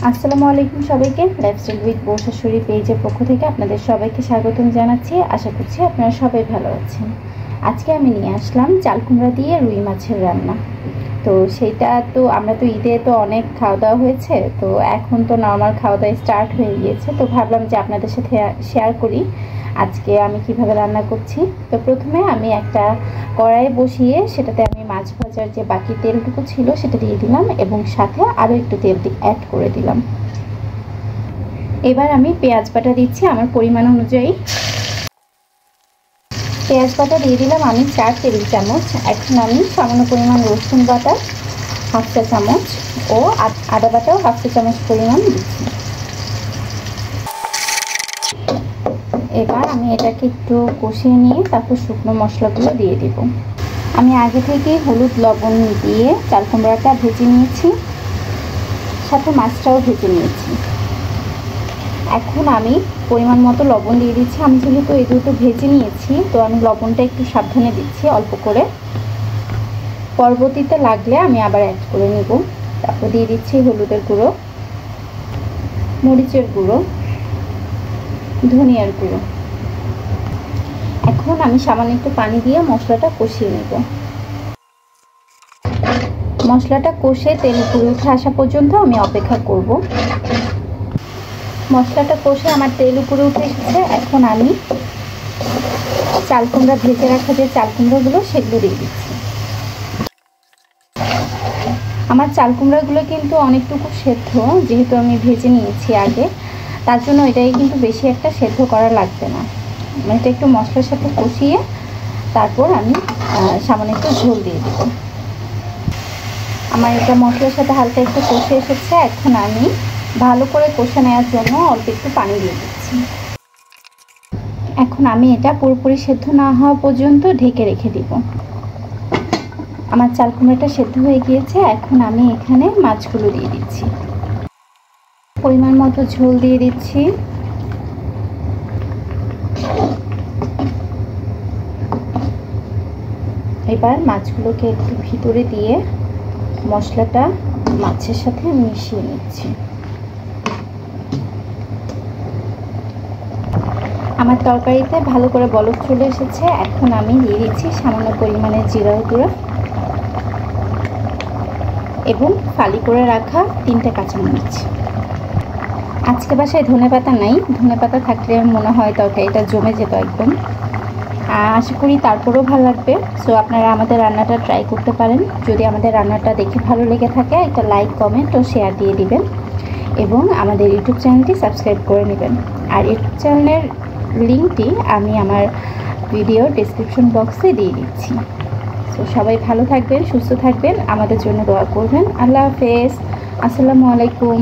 আসসালামু আলাইকুম সবাইকে। লাইফস্টাইল উইথ বউ শাশুড়ি পেজের পক্ষ থেকে আপনাদের সবাইকে স্বাগতম জানাচ্ছি। আশা করছি আপনারা সবাই ভালো আছেন। আজকে আমি নিয়ে আসলাম চাল কুমড়া দিয়ে রুই মাছের রান্না। তো সেইটা তো আমরা তো ঈদে তো অনেক খাওয়া দাওয়া হয়েছে, তো এখন তো নর্মাল খাওয়া দাওয়া স্টার্ট হয়ে গিয়েছে। তো ভাবলাম যে আপনাদের সাথে শেয়ার করি আজকে আমি কিভাবে রান্না করছি। তো প্রথমে আমি একটা কড়াই বসিয়ে সেটাতে আমি মাছ ভাজার যে বাকি তেলটুকু ছিল সেটা দিয়ে দিলাম এবং সাথে আরও একটু তেল অ্যাড করে দিলাম। এবার আমি পেঁয়াজ বাটা দিচ্ছি আমার পরিমাণ অনুযায়ী। পেঁয়াজ বাটা দিয়ে দিলাম আমি 4 টেবিল চামচ। এখন আমি সামান্য পরিমাণ রসুন বাটা হাফ চা চামচ ও আদা বাটাও হাফ চা চামচ পরিমাণ দিচ্ছি। এবার আমি এটাকে একটু কষিয়ে নিয়ে তারপর শুকনো মশলাগুলো দিয়ে দেব। আমি আগে থেকে হলুদ লবণ দিয়ে চাল কুমড়াটা ভেজে নিয়েছি, সাথে মাছটাও ভেজে নিয়েছি। এখন আমি পরিমাণ মতো লবণ দিয়ে দিচ্ছি। আমি যেহেতু এই দুটো ভেজে নিয়েছি তো আমি লবণটা একটু সাবধানে দিচ্ছি, অল্প করে। পরবর্তীতে লাগলে আমি আবার অ্যাড করে নেব। তারপর দিয়ে দিচ্ছি হলুদের গুঁড়ো, মরিচের গুঁড়ো, ধনিয়ার গুঁড়ো। এখন আমি সামান্য একটু পানি দিয়ে মশলাটা কষিয়ে নেব। মশলাটা কষে তেল উপরে উঠে আসা পর্যন্ত আমি অপেক্ষা করব। মশলাটা কষে আমার তেল উপরে উঠে এসেছে। এখন আমি চাল কুমড়া ভেজে রাখা যে চাল কুমড়াগুলো সেগুলো দিয়ে দিচ্ছি। আমার চাল কুমড়াগুলো কিন্তু অনেকটুকু সেদ্ধ, যেহেতু আমি ভেজে নিয়েছি আগে, তার জন্য এটাই কিন্তু বেশি একটা সেদ্ধ করা লাগবে না। এটা একটু মশলার সাথে কষিয়ে তারপর আমি সামান্য একটু ঝোল দিয়ে দেব। আমার এটা মশলার সাথে হালকা একটু কষে এসেছে। এখন আমি ভালো করে কষে নেওয়ার জন্য অল্প একটু পানি দিয়ে দিচ্ছি। এখন আমি এটা পুরোপুরি সেদ্ধ না হওয়া পর্যন্ত ঢেকে রেখে দিব। আমার চাল কুমড়াটা সেদ্ধ হয়ে গিয়েছে। এখন আমি এখানে মাছগুলো দিয়ে দিচ্ছি। পরিমাণ মতো ঝোল দিয়ে দিচ্ছি। এবার মাছগুলোকে একটু ভিতরে দিয়ে মশলাটা মাছের সাথে মিশিয়ে নিচ্ছি। আমার তরকারিতে ভালো করে বলক চলে এসেছে। এখন আমি দিয়ে দিচ্ছি সামান্য পরিমাণে জিরার গুঁড়ো এবং ফালি করে রাখা 3টে কাঁচামরিচ। আজকে বাসায় ধনেপাতা নাই, ধনেপাতা থাকলে মনে হয় তরকারিটা জমে যেত একদম। আশা করি তারপরেও ভালো লাগবে। সো আপনারা আমাদের রান্নাটা ট্রাই করতে পারেন। যদি আমাদের রান্নাটা দেখে ভালো লেগে থাকে একটা লাইক, কমেন্ট ও শেয়ার দিয়ে দিবেন এবং আমাদের ইউটিউব চ্যানেলটি সাবস্ক্রাইব করে নেবেন। আর ইউটিউব চ্যানেলের লিঙ্কটি আমি আমার ভিডিও ডেসক্রিপশন বক্সে দিয়ে দিচ্ছি। তো সবাই ভালো থাকবেন, সুস্থ থাকবেন, আমাদের জন্য দোয়া করবেন। আল্লাহ হাফেজ। আসসালামু আলাইকুম।